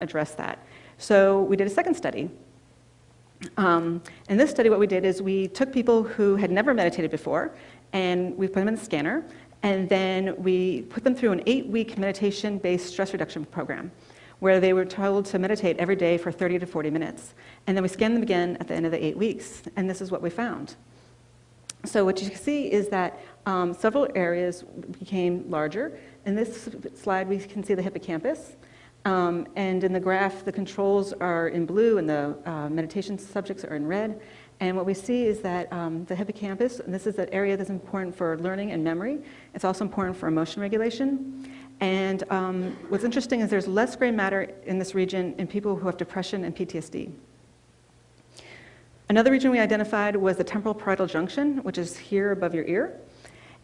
address that. So we did a second study. In this study, what we did is we took people who had never meditated before, and we put them in the scanner, and then we put them through an 8-week meditation-based stress reduction program, where they were told to meditate every day for 30 to 40 minutes. And then we scanned them again at the end of the 8 weeks, and this is what we found. So what you can see is that several areas became larger. In this slide, we can see the hippocampus. And in the graph, the controls are in blue and the meditation subjects are in red. And what we see is that the hippocampus, and this is an area that's important for learning and memory. It's also important for emotion regulation. And what's interesting is there's less gray matter in this region in people who have depression and PTSD. Another region we identified was the temporal parietal junction, which is here above your ear.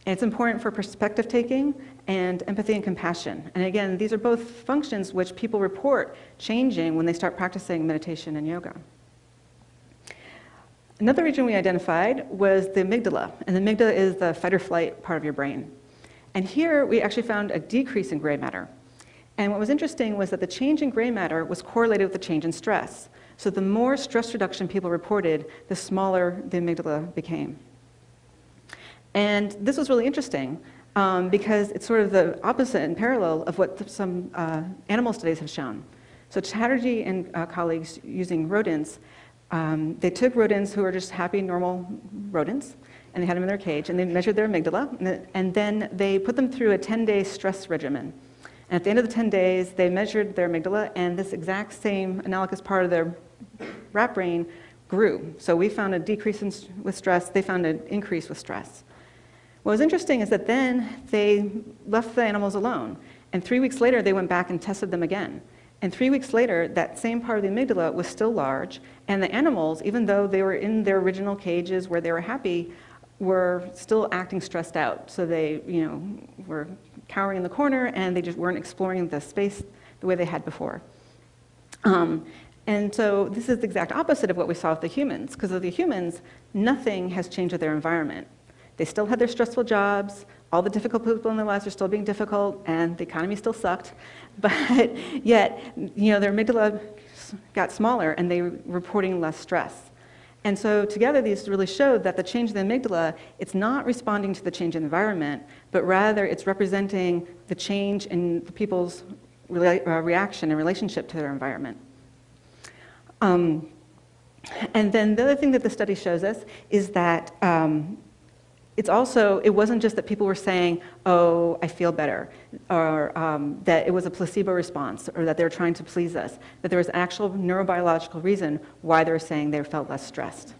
And it's important for perspective taking and empathy and compassion. And again, these are both functions which people report changing when they start practicing meditation and yoga. Another region we identified was the amygdala. And the amygdala is the fight or flight part of your brain. And here we actually found a decrease in gray matter. And what was interesting was that the change in gray matter was correlated with the change in stress. So the more stress reduction people reported, the smaller the amygdala became. And this was really interesting because it's sort of the opposite and parallel of what some animal studies have shown. So Chatterjee and colleagues using rodents, they took rodents who were just happy, normal rodents, and they had them in their cage, and they measured their amygdala, and then they put them through a 10-day stress regimen. And at the end of the 10 days, they measured their amygdala, and this exact same analogous part of their rat brain grew. So we found a decrease with stress, they found an increase with stress. What was interesting is that then they left the animals alone, and 3 weeks later, they went back and tested them again. And 3 weeks later, that same part of the amygdala was still large, and the animals, even though they were in their original cages where they were happy, were still acting stressed out. So they, were cowering in the corner, and they just weren't exploring the space the way they had before. And so this is the exact opposite of what we saw with the humans, because with the humans, nothing has changed with their environment. They still had their stressful jobs, all the difficult people in their lives are still being difficult, and the economy still sucked, but yet, their amygdala got smaller and they were reporting less stress. And so together, these really showed that the change in the amygdala, it's not responding to the change in the environment, but rather it's representing the change in the people's reaction and relationship to their environment. And then the other thing that the study shows us is that it wasn't just that people were saying, oh, I feel better, or that it was a placebo response, or that they were trying to please us, that there was an actual neurobiological reason why they were saying they felt less stressed.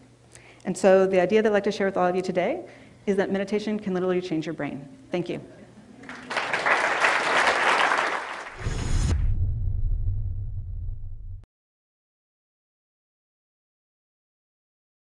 And so the idea that I'd like to share with all of you today is that meditation can literally change your brain. Thank you.